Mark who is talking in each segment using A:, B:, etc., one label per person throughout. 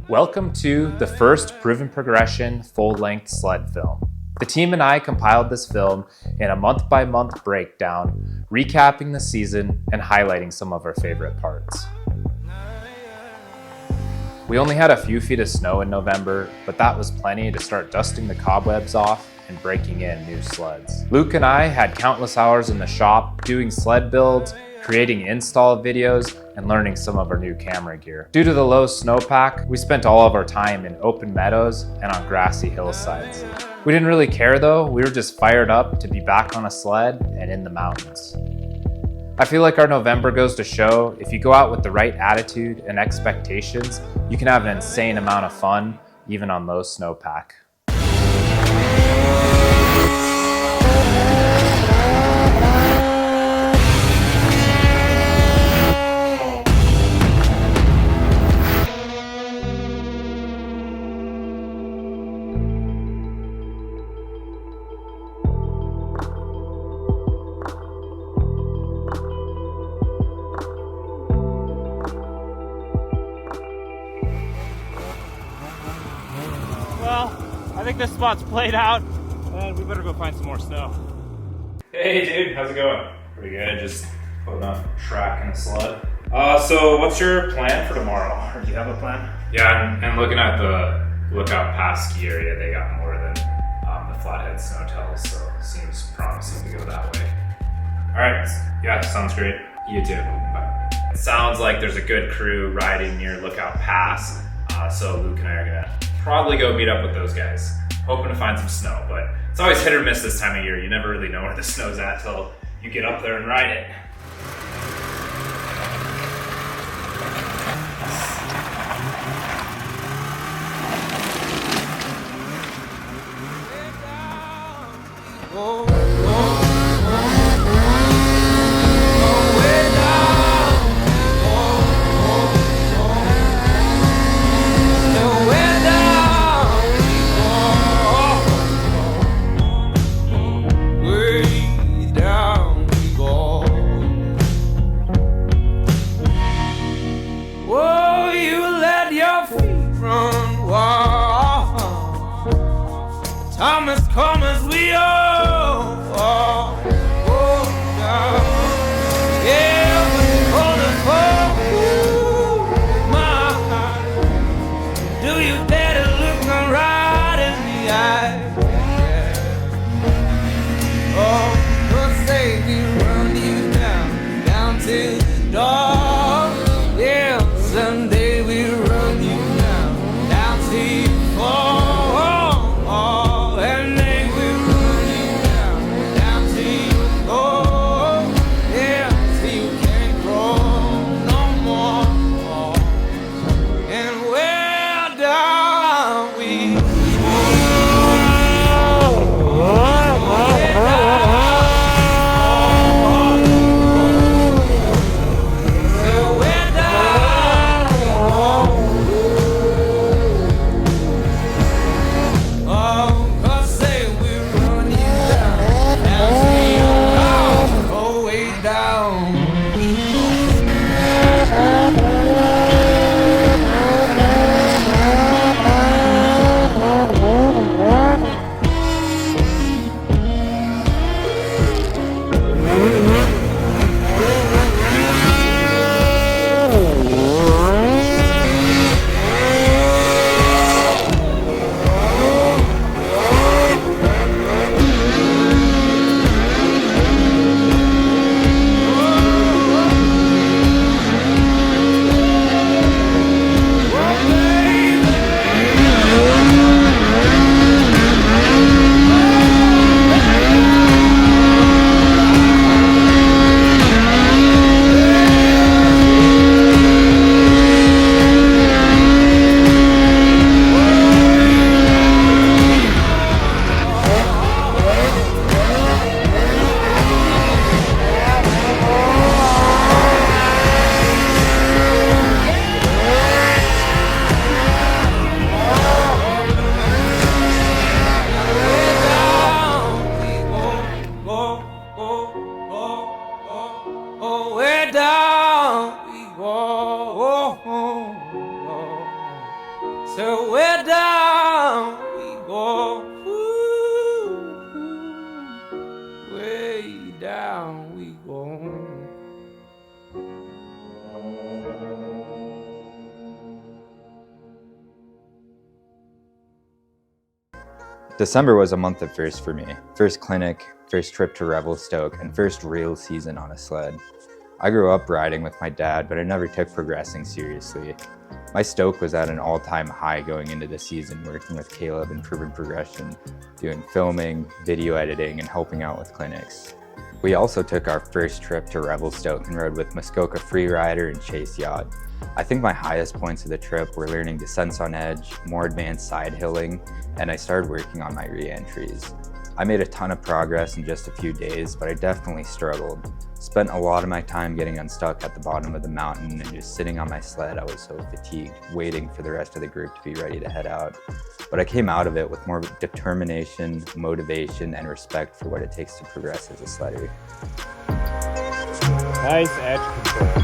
A: Welcome to the first Proven Progression full-length sled film. The team and I compiled this film in a month-by-month breakdown, recapping the season and highlighting some of our favorite parts. We only had a few feet of snow in November, but that was plenty to start dusting the cobwebs off and breaking in new sleds. Luke and I had countless hours in the shop doing sled builds, creating install videos, and learning some of our new camera gear. Due to the low snowpack, we spent all of our time in open meadows and on grassy hillsides. We didn't really care though, we were just fired up to be back on a sled and in the mountains. I feel like our November goes to show, if you go out with the right attitude and expectations, you can have an insane amount of fun, even on low snowpack.
B: I think this spot's played out, and we better go find some more snow.
A: Hey dude, how's it going? Pretty good, just putting a track and a sled. So what's your plan for tomorrow? Or do you have a plan? Yeah, and looking at the Lookout Pass ski area, they got more than the Flathead Snow Tells, so it seems promising to go that way. Alright, yeah, sounds great. You too. Bye. It sounds like there's a good crew riding near Lookout Pass, so Luke and I are gonna probably go meet up with those guys. Hoping to find some snow, but it's always hit or miss this time of year. You never really know where the snow's at till you get up there and ride it.
C: So where down we go, way down we go.
D: December was a month of firsts for me. First clinic, first trip to Revelstoke, and first real season on a sled. I grew up riding with my dad, but I never took progressing seriously. My stoke was at an all-time high going into the season, working with Caleb in Proven Progression, doing filming, video editing, and helping out with clinics. We also took our first trip to Revelstoke and rode with Muskoka Freerider and Chase Yacht. I think my highest points of the trip were learning descents on edge, more advanced side hilling, and I started working on my re-entries. I made a ton of progress in just a few days, but I definitely struggled. Spent a lot of my time getting unstuck at the bottom of the mountain and just sitting on my sled. I was so fatigued, waiting for the rest of the group to be ready to head out. But I came out of it with more determination, motivation, and respect for what it takes to progress as a sledder.
B: Nice edge control.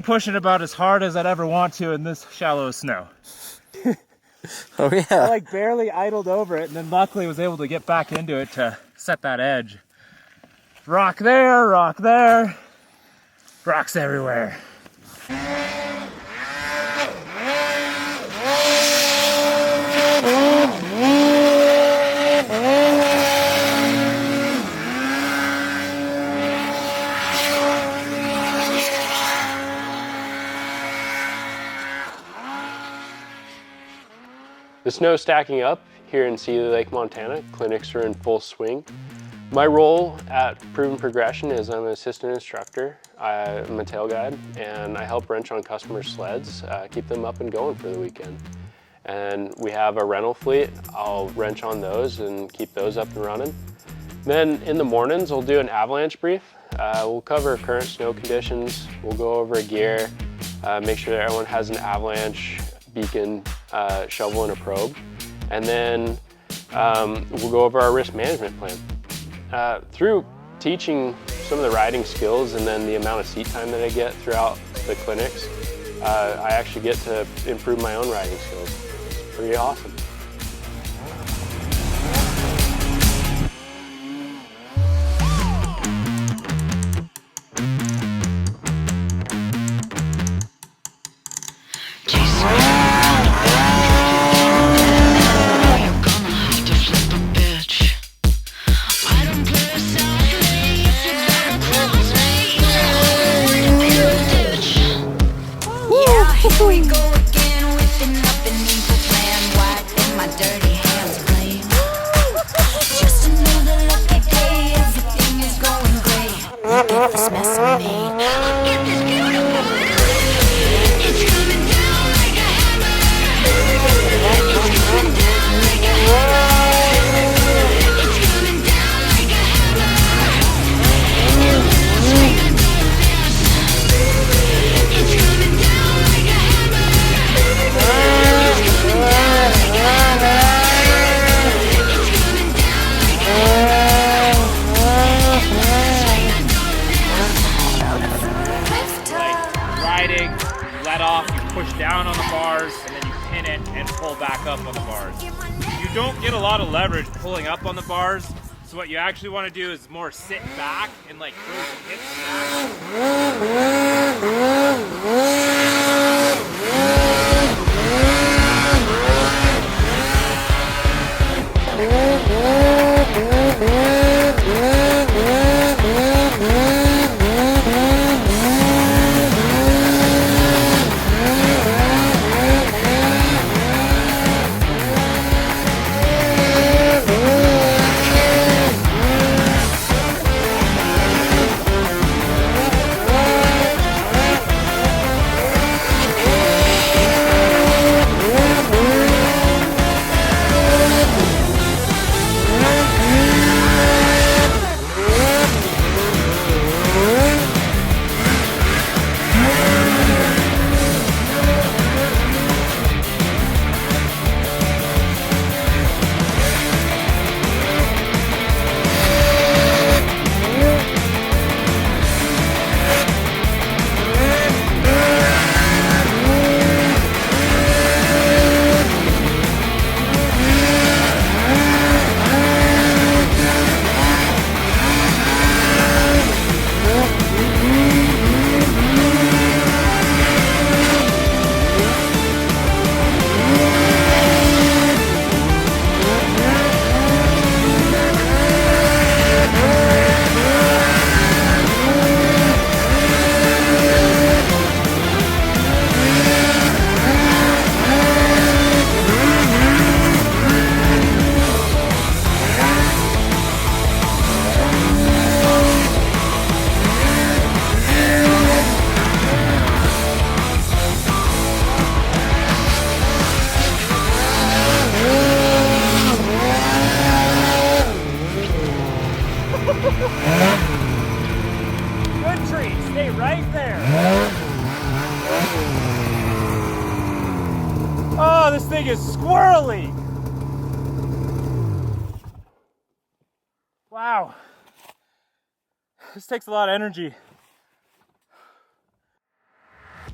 B: pushing about as hard as I'd ever want to in this shallow snow.
E: Oh yeah.
B: I like barely idled over it, and then luckily was able to get back into it to set that edge. Rock there, rocks everywhere.
F: The snow's stacking up here in Seeley Lake, Montana. Clinics are in full swing. My role at Proven Progression is I'm an assistant instructor. I'm a tail guide, and I help wrench on customer sleds, keep them up and going for the weekend. And we have a rental fleet. I'll wrench on those and keep those up and running. Then in the mornings, we'll do an avalanche brief. We'll cover current snow conditions. We'll go over gear, make sure that everyone has an avalanche beacon, shovel, and a probe. And then we'll go over our risk management plan. Through teaching some of the riding skills and then the amount of seat time that I get throughout the clinics, I actually get to improve my own riding skills. It's pretty awesome.
B: So what you actually want to do is more sit back and like throw your hips back. Oh, this thing is squirrely. Wow. This takes a lot of energy.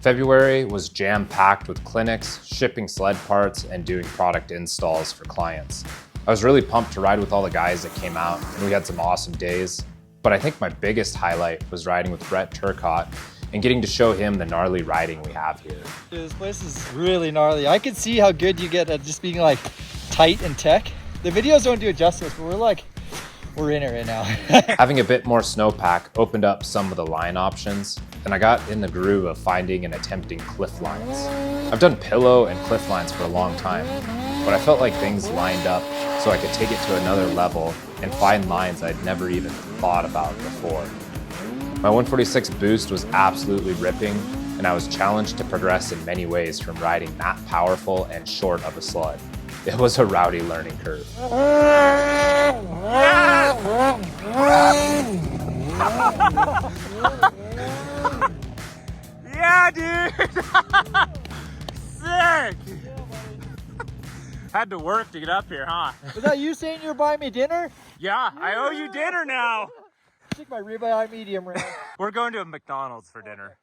A: February was jam-packed with clinics, shipping sled parts, and doing product installs for clients. I was really pumped to ride with all the guys that came out, and we had some awesome days. But I think my biggest highlight was riding with Brett Turcotte and getting to show him the gnarly riding we have here.
G: Dude, this place is really gnarly. I can see how good you get at just being like tight and tech. The videos don't do it justice, but we're in it right now.
A: Having a bit more snowpack opened up some of the line options, and I got in the groove of finding and attempting cliff lines. I've done pillow and cliff lines for a long time, but I felt like things lined up so I could take it to another level and find lines I'd never even thought about before. My 146 boost was absolutely ripping, and I was challenged to progress in many ways from riding that powerful and short of a sled. It was a rowdy learning curve.
B: Yeah, dude! Sick! Had to work to get up here, huh?
G: Was that you saying you were buying me dinner?
B: Yeah, I owe you dinner now!
G: Take my ribeye medium rare.
B: We're going to a McDonald's for dinner.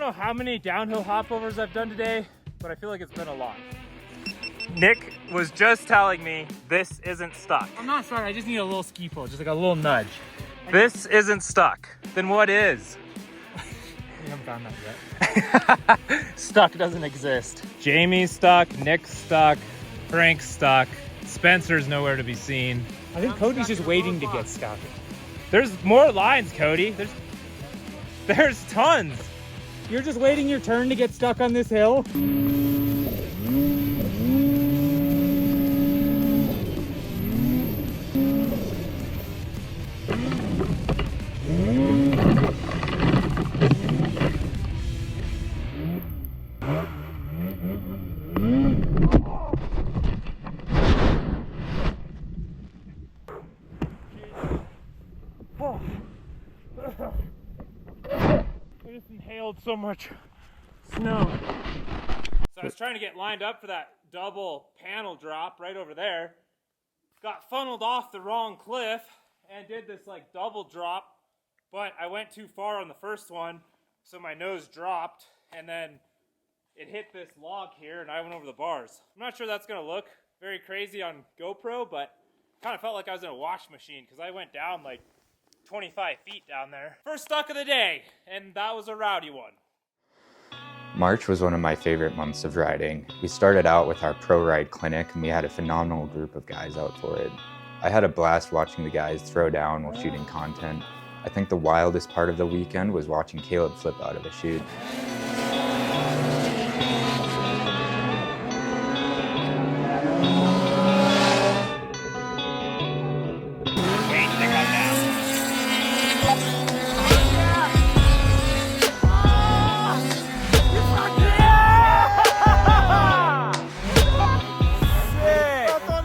B: How many downhill hopovers I've done today, but I feel like it's been a lot. Nick was just telling me this isn't stuck.
H: I'm not stuck, I just need a little ski pull, just like a little nudge.
B: This isn't stuck. Then what is?
H: We haven't found that yet. Stuck doesn't exist.
B: Jamie's stuck, Nick's stuck, Frank's stuck, Spencer's nowhere to be seen.
H: I think Cody's just waiting to get stuck.
B: There's more lines, Cody. There's tons.
H: You're just waiting your turn to get stuck on this hill?
B: Inhaled so much snow. So I was trying to get lined up for that double panel drop right over there. Got funneled off the wrong cliff and did this like double drop, but I went too far on the first one, so my nose dropped and then it hit this log here and I went over the bars. I'm not sure that's gonna look very crazy on GoPro, but kind of felt like I was in a wash machine because I went down like 25 feet down there. First stuck of the day, and that was a rowdy one.
D: March was one of my favorite months of riding. We started out with our pro ride clinic and we had a phenomenal group of guys out for it. I had a blast watching the guys throw down while shooting content. I think the wildest part of the weekend was watching Caleb flip out of a chute.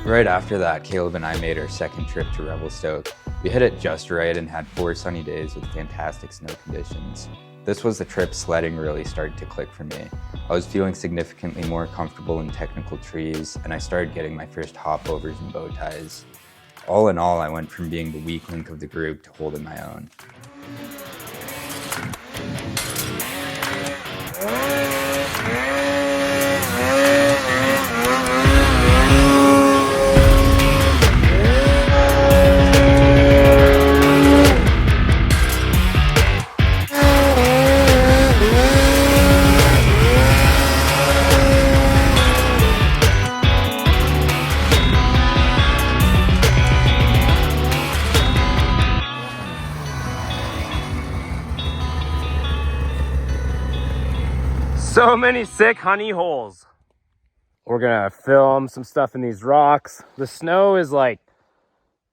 D: Right after that, Caleb and I made our second trip to Revelstoke. We hit it just right and had 4 sunny days with fantastic snow conditions. This was the trip sledding really started to click for me. I was feeling significantly more comfortable in technical trees, and I started getting my first hopovers and bow ties. All in all, I went from being the weak link of the group to holding my own.
B: So many sick honey holes. We're gonna film some stuff in these rocks. The snow is like,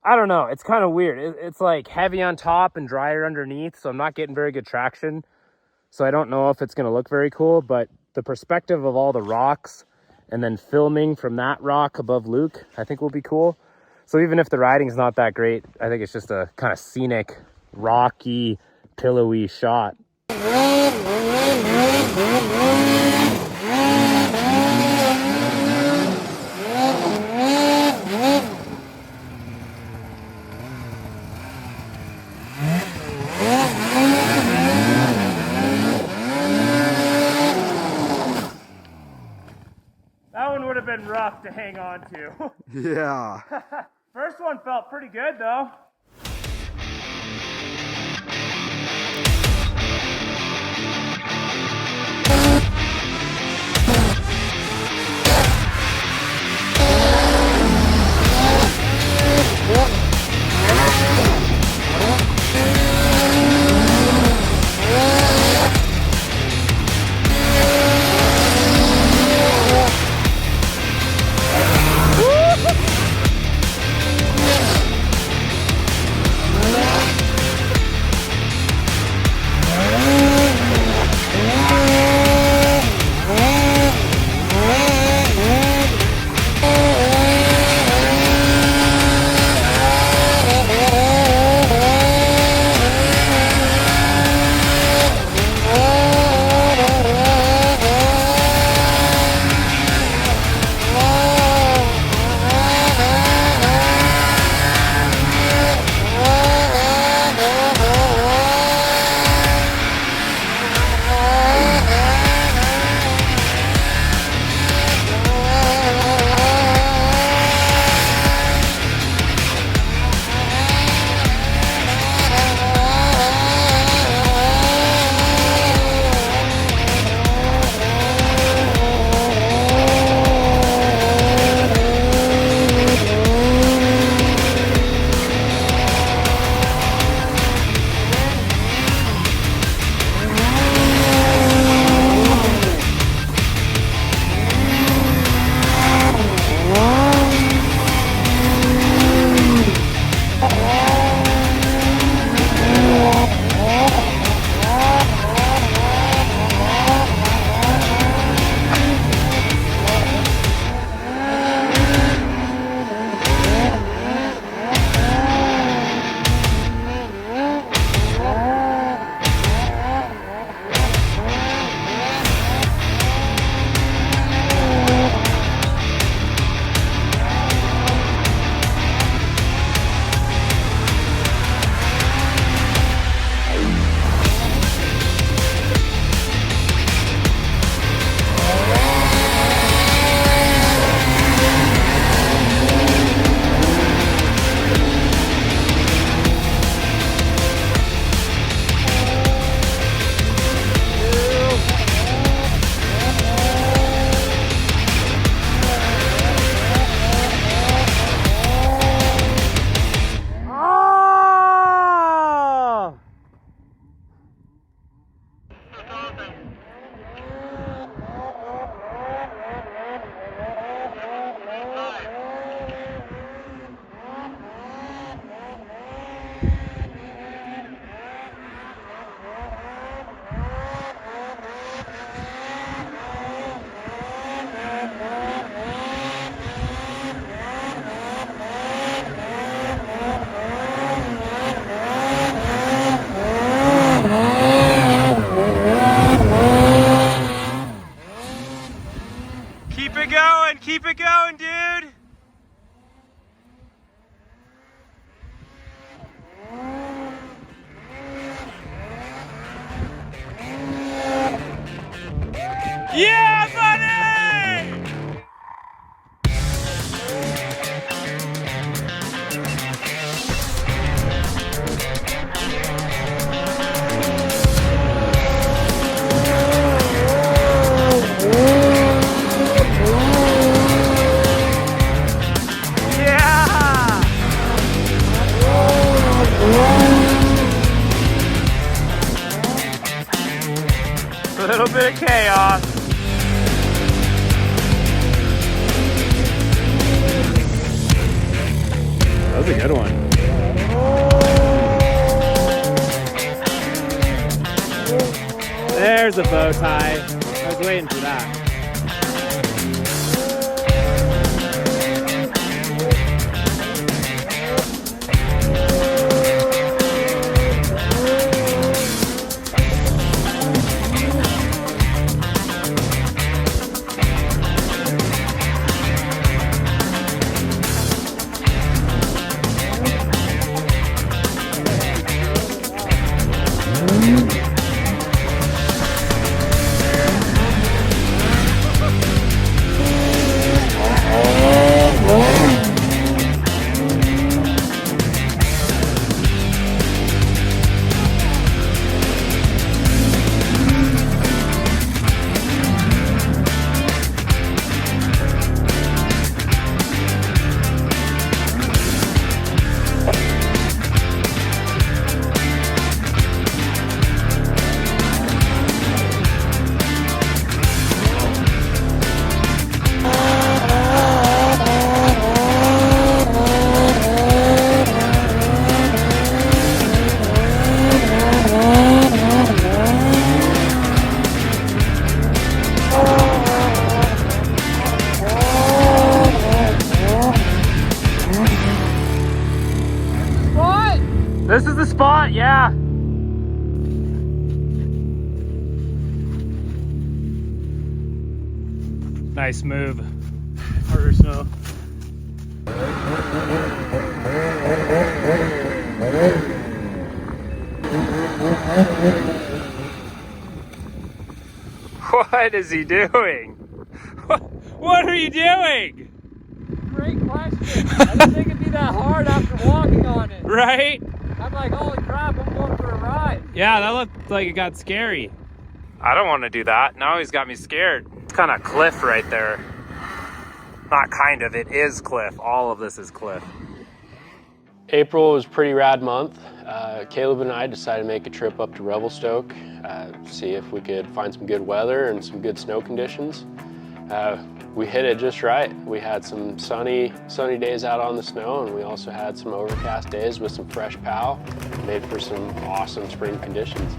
B: I don't know, it's kind of weird. It's like heavy on top and drier underneath, so I'm not getting very good traction. So I don't know if it's gonna look very cool, but the perspective of all the rocks and then filming from that rock above Luke, I think will be cool. So even if the riding's not that great, I think it's just a kind of scenic, rocky, pillowy shot. That one would have been rough to hang on to.
I: Yeah.
B: First one felt pretty good though. Keep it going, dude. Yeah, buddy! Yeah! A little bit of chaos. That was a good one. There's a bow tie. I was waiting for that. This is the spot, yeah. Nice move. Harder snow. What is he doing? What are you doing?
H: Great question. I didn't think it'd be that hard after walking on it.
B: Right?
H: I'm like, holy crap, I'm going for a ride.
B: Yeah, that looked like it got scary. I don't want to do that. Now he's got me scared. It's kind of cliff right there. Not kind of, it is cliff. All of this is cliff.
F: April was a pretty rad month. Caleb and I decided to make a trip up to Revelstoke, see if we could find some good weather and some good snow conditions. We hit it just right. We had some sunny days out on the snow, and we also had some overcast days with some fresh pow. Made for some awesome spring conditions.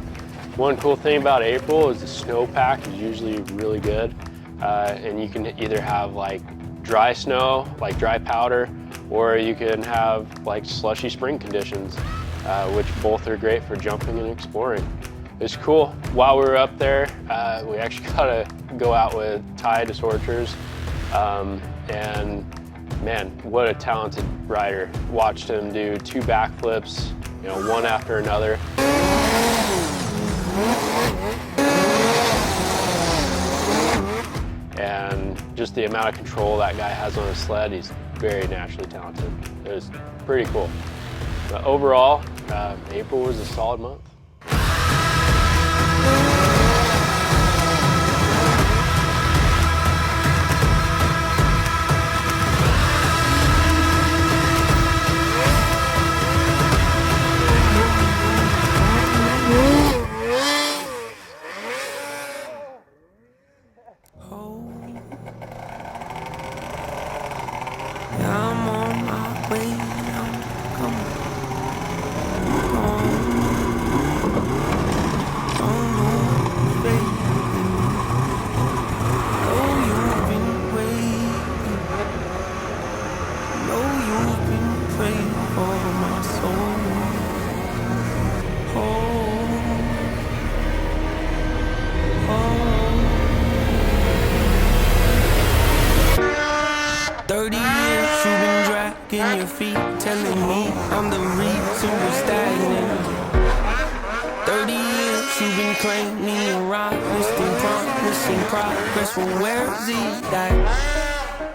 F: One cool thing about April is the snowpack is usually really good, and you can either have like dry snow, like dry powder, or you can have like slushy spring conditions, which both are great for jumping and exploring. It's cool. While we were up there, we actually got to go out with Desrochers, and man, what a talented rider. Watched him do 2 backflips, you know, one after another. And just the amount of control that guy has on his sled, he's very naturally talented. It was pretty cool. But overall, April was a solid month.
C: I'm on my way, I'm coming home. dragging your feet, telling me I'm the reason we're stagnant. 30 years you've been claiming your honest and promising progress. Well, where's it at?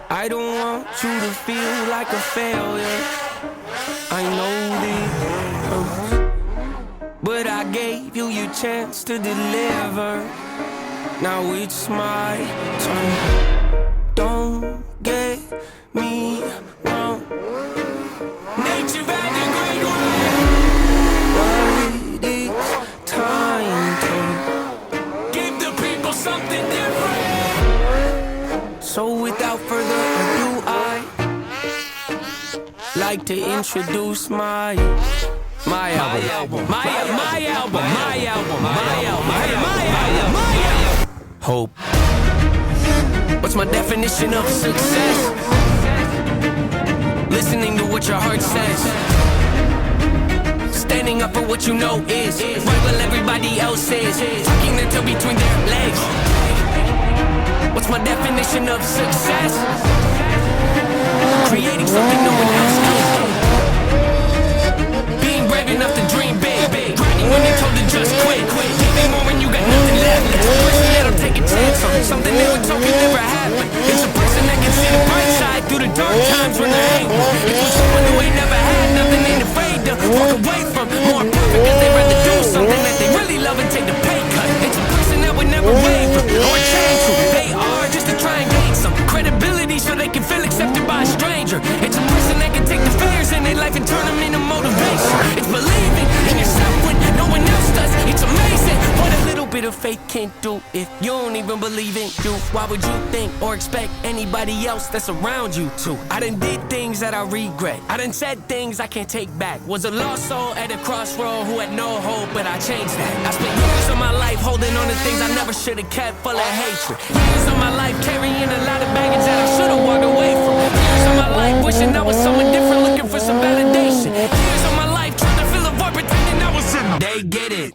C: I don't want you to feel like a failure. I know this hurts, but I gave you your chance to deliver. Now it's my turn. Don't get me wrong. Nature had a great way, but it's time to give the people something different. So without further ado, I like to introduce my album. Hope. What's my definition of success? Listening to what your heart says. Standing up for what you know is right while everybody else is. Tucking their tail between their legs. What's my definition of success? Creating something no one else can. Being brave enough to dream big. Grinding when you're told to just quit. Giving more when you got nothing left. It's a person that'll take a chance on something they were told could never happen. It's a person that can see the bright side through the dark times when there ain't one. It's with someone who ain't never had nothing, ain't afraid to walk away from more perfect, cause they'd rather do something that they really love and take the pay cut. It's a person that would never waver or change who they are just to try and gain some credibility so they can feel accepted by a stranger. It's a person that can take the fears in their life and turn them into motivation. It's believing in yourself when no one else does. It's amazing what a little bit of faith can't do. If you don't even believe in you, why would you think or expect anybody else that's around you to? I done did things that I regret. I done said things I can't take back. Was a lost soul at a crossroad who had no hope, but I changed that. I spent years of my life holding on to things I never should have kept, full of hatred. Years of my life carrying a lot of baggage that I should have walked away from. Years of my life wishing I was someone different, looking for some validation. Years of my life trying to fill a void, pretending I was him. They get it.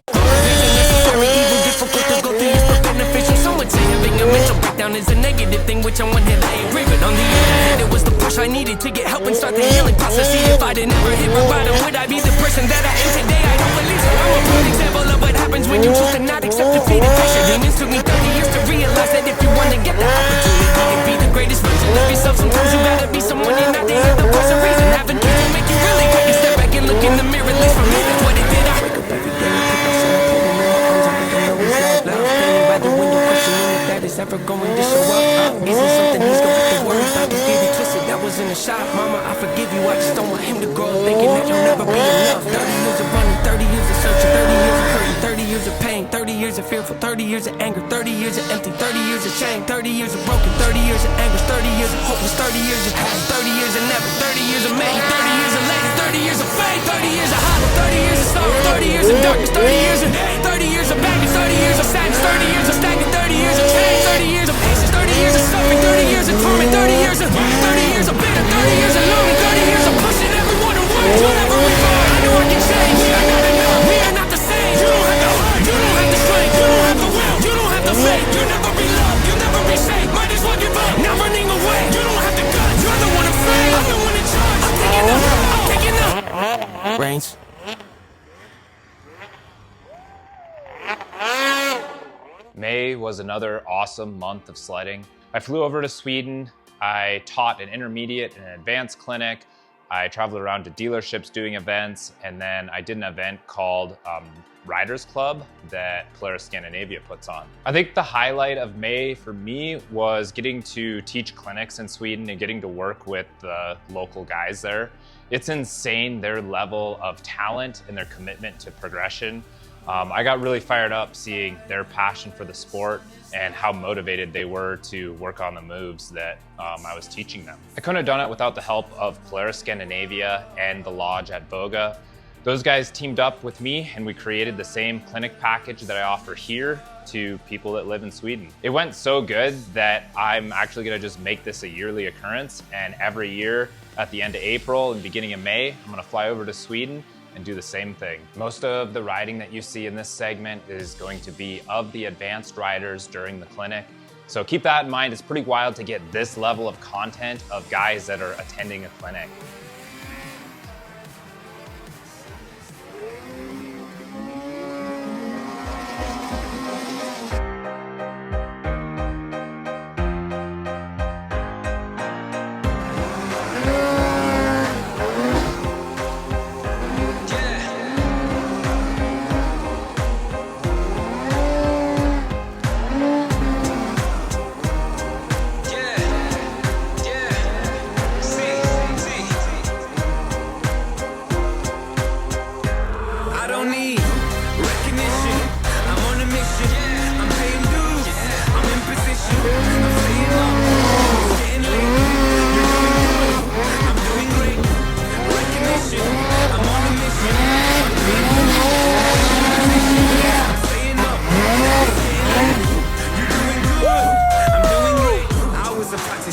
C: Even difficult to go through, it's beneficial. Some would say having a mental breakdown is a negative thing, which on one hand I agree with. On the other hand, it was the push I needed to get help and start the healing process. See, if I didn't ever hit rock bottom, would I be the person that I am today? I don't believe so. I'm a prime example of what happens when you choose to not accept defeat and face your demons. Took me 30 years to realize that if you want to get the opportunity to be the greatest version of yourself, sometimes you gotta be someone you're not. The other person reason having people make you really take a step back and look in the mirror. At least for me, that's what it did. I wake up every day and pick myself up, put my arms up, and know it's love. Standing by the window, questioning if that is ever going to show up. Isn't something he's gonna have to worry about? Just get it twisted, that was in a shot. Mama, I forgive you, I just don't want him to grow up thinking that you'll never be enough. 30 years of running, 30 years of searching, 30 years of hurting, 30 years of pain, 30 years of fearful, 30 years of anger, 30 years of empty, 30 years of shame, 30 years of broken, 30 years of anguish, 30 years of hopeless, 30 years of hate, 30 years of never, 30 years of May, 30 years of later, 30 years of faith, 30 years of hollow, 30 years of sorrow, 30 years of darkness, 30 years of hate, 30 years of baggage, 30 years of sadness, 30 years of stagnant, 30 years of change, 30 years of patience, 30 years of suffering, 30 years of torment, 30 years of bitter, 30 years of lonely, 30 years of pushing everyone away, whatever we find. I know I can change, we are not enough, we are not the same. You don't have the heart, you don't have the strength, you don't have the will, you don't have the faith. You'll never be loved, you'll never be safe. Might as well give up, not running away. You don't have the guts, you're the one afraid. I'm the one in charge, I'm taking up, I'm taking up. Reigns.
A: May was another awesome month of sledding. I flew over to Sweden. I taught an intermediate and an advanced clinic. I traveled around to dealerships doing events, and then I did an event called Riders Club that Polaris Scandinavia puts on. I think the highlight of May for me was getting to teach clinics in Sweden and getting to work with the local guys there. It's insane, their level of talent and their commitment to progression. I got really fired up seeing their passion for the sport and how motivated they were to work on the moves that I was teaching them. I couldn't have done it without the help of Polaris Scandinavia and the lodge at Boga. Those guys teamed up with me and we created the same clinic package that I offer here to people that live in Sweden. It went so good that I'm actually gonna just make this a yearly occurrence, and every year at the end of April and beginning of May, I'm gonna fly over to Sweden and do the same thing. Most of the riding that you see in this segment is going to be of the advanced riders during the clinic. So keep that in mind. It's pretty wild to get this level of content of guys that are attending a clinic.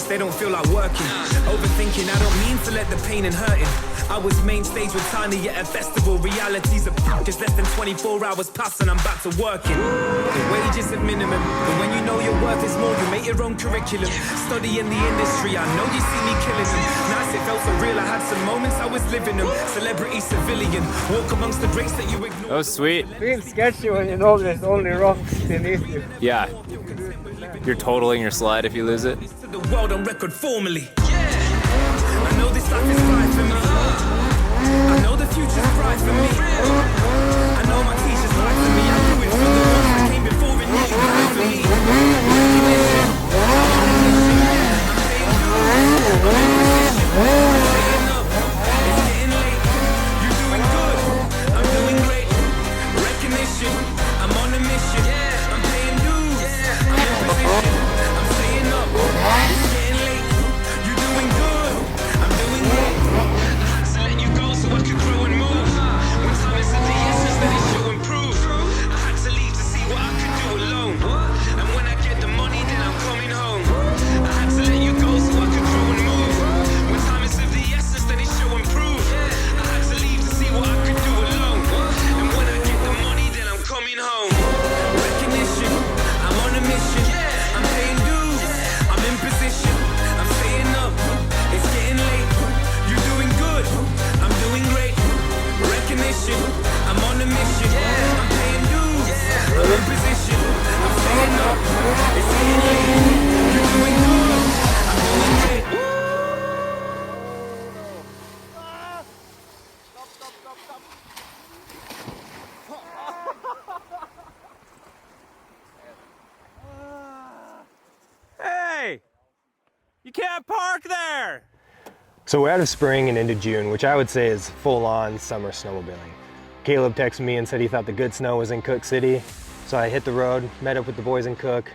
C: they don't feel like working. Overthinking, I don't mean to let the pain and hurting. I was main stage with Tiny at a festival. Reality's a just less than 24 hours past and I'm back to working. The wage is at minimum, but when you know your worth is more, you make your own curriculum. Study in the industry, I know you see me killing them. Nice, it felt so real, I had some moments I was living them. Celebrity, civilian, walk amongst the greats that you ignore.
A: That was sweet.
I: Feels sketchy when you know there's only rocks beneath you.
A: Yeah. You're totaling your sled if you lose it.
C: To the world on record formally. I know this life is right for me. I know the future's bright for me. I know my teacher's right for me. I do it for the ones that came before and really died for me. It's getting late. You're doing good. I'm doing great. Recognition. I'm on a mission. I'm paying dues. I'm in position. I'm staying up. It's getting late. You're doing good. I'm doing great. I had to let you go so I could grow and move. When time is of the essence, then it should improve. I had to leave to see what I could do alone. And when I get the money, then I'm coming home. I had to let you go so I could grow and move. When time is of the essence, then it should improve. I had to leave to see what I could do alone. And when I get the money, then I'm coming home. Recognition, I'm on a mission. I'm paying dues, I'm in position. I'm staying up, it's getting late. You're doing good, I'm doing great. Recognition, I'm on a mission. I'm paying dues, I'm in position. I'm staying up, it's getting late. You're doing good, I'm doing great.
B: Hey! You can't park there!
J: So we're out of spring and into June, which I would say is full-on summer snowmobiling. Caleb texted me and said he thought the good snow was in Cook City, so I hit the road, met up with the boys in Cook,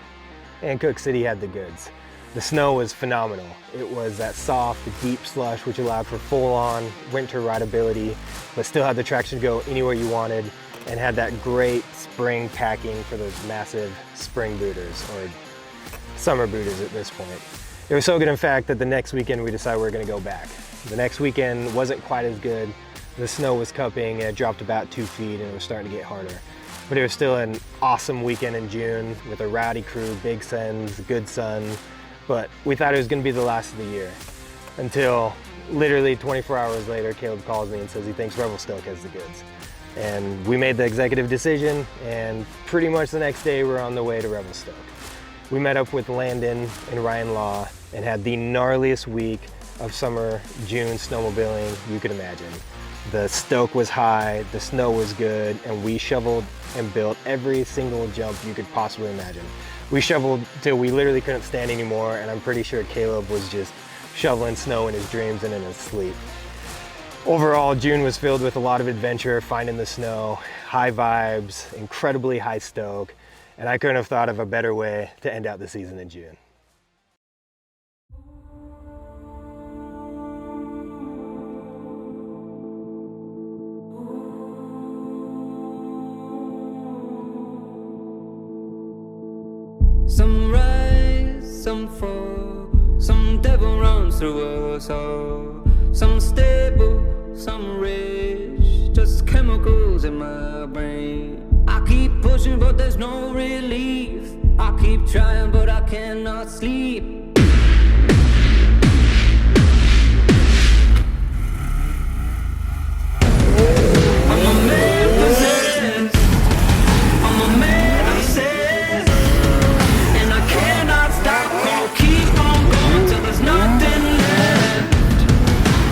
J: and Cook City had the goods. The snow was phenomenal. It was that soft, deep slush, which allowed for full-on winter rideability, but still had the traction to go anywhere you wanted, and had that great spring packing for those massive spring booters, or summer booters at this point. It was so good, in fact, that the next weekend we decided we were going to go back. The next weekend wasn't quite as good. The snow was cupping and it dropped about 2 feet and it was starting to get harder. But it was still an awesome weekend in June with a rowdy crew, big sends, good sun. But we thought it was going to be the last of the year until literally 24 hours later, Caleb calls me and says he thinks Revelstoke has the goods. And we made the executive decision, and pretty much the next day we're on the way to Revelstoke. We met up with Landon and Ryan Law and had the gnarliest week of summer June snowmobiling you could imagine. The stoke was high, the snow was good, and we shoveled and built every single jump you could possibly imagine. We shoveled till we literally couldn't stand anymore, and I'm pretty sure Caleb was just shoveling snow in his dreams and in his sleep. Overall, June was filled with a lot of adventure, finding the snow, high vibes, incredibly high stoke, and I couldn't have thought of a better way to end out the season in June.
C: Some rise, some fall, some devil runs through us all. Some stable, some rich, just chemicals in my brain. I keep pushing but there's no relief. I keep trying but I cannot sleep. I'm a man possessed. I'm a man obsessed. And I cannot stop. I'll keep on going till there's nothing left.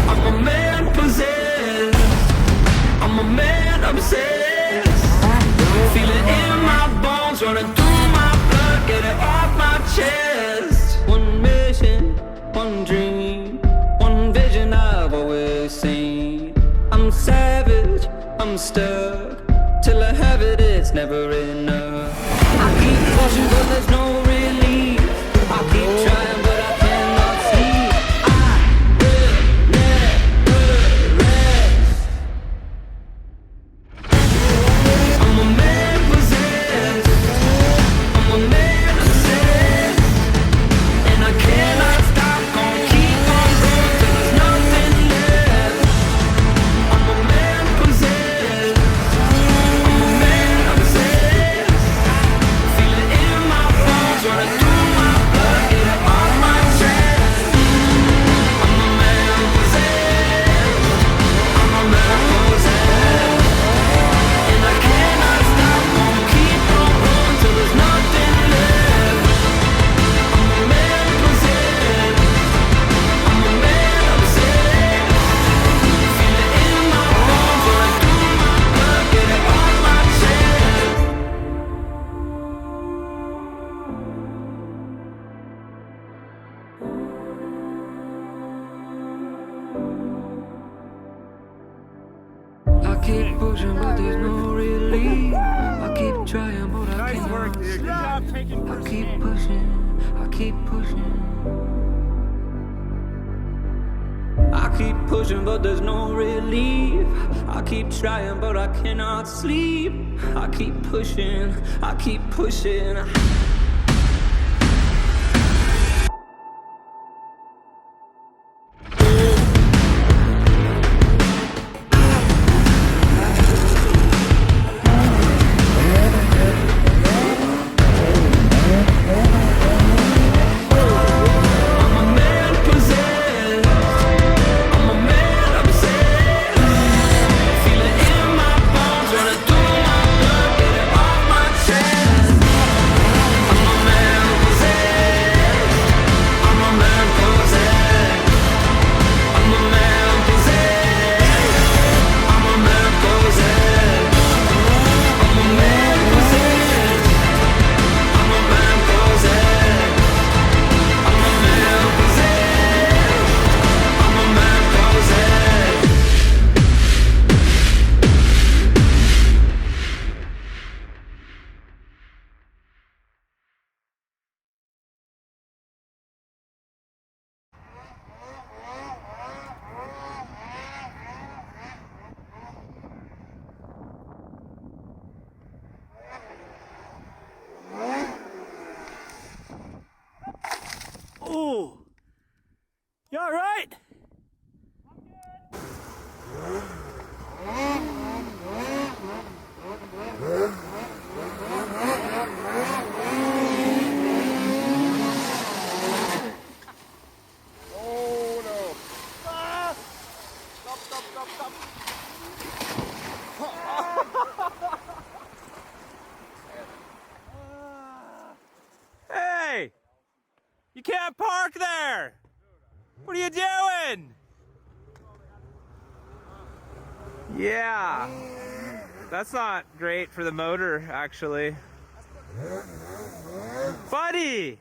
C: I'm a man possessed. I'm a man obsessed. Feel it in my bones, running through my blood, get it off my chest. One mission, one dream, one vision I've always seen. I'm savage, I'm stuck, till I have it, it's never enough. I keep pushing but there's no relief. I keep trying but I cannot sleep. I will never rest. I'm a man possessed. I'm a man obsessed. And I cannot stop. pushing, but there's no relief. I keep trying, but I
B: Nice work,
C: cannot
B: dude.
C: sleep.
B: Good job taking
C: I
B: first
C: keep
B: aim.
C: pushing, I keep pushing. I keep pushing, but there's no relief. I keep trying, but I cannot sleep. I keep pushing, I keep pushing.
B: Ooh. You all right?
I: Oh no. Ah! Stop.
B: Hey! You can't park there! What are you doing? Yeah. That's not great for the motor, actually. Buddy!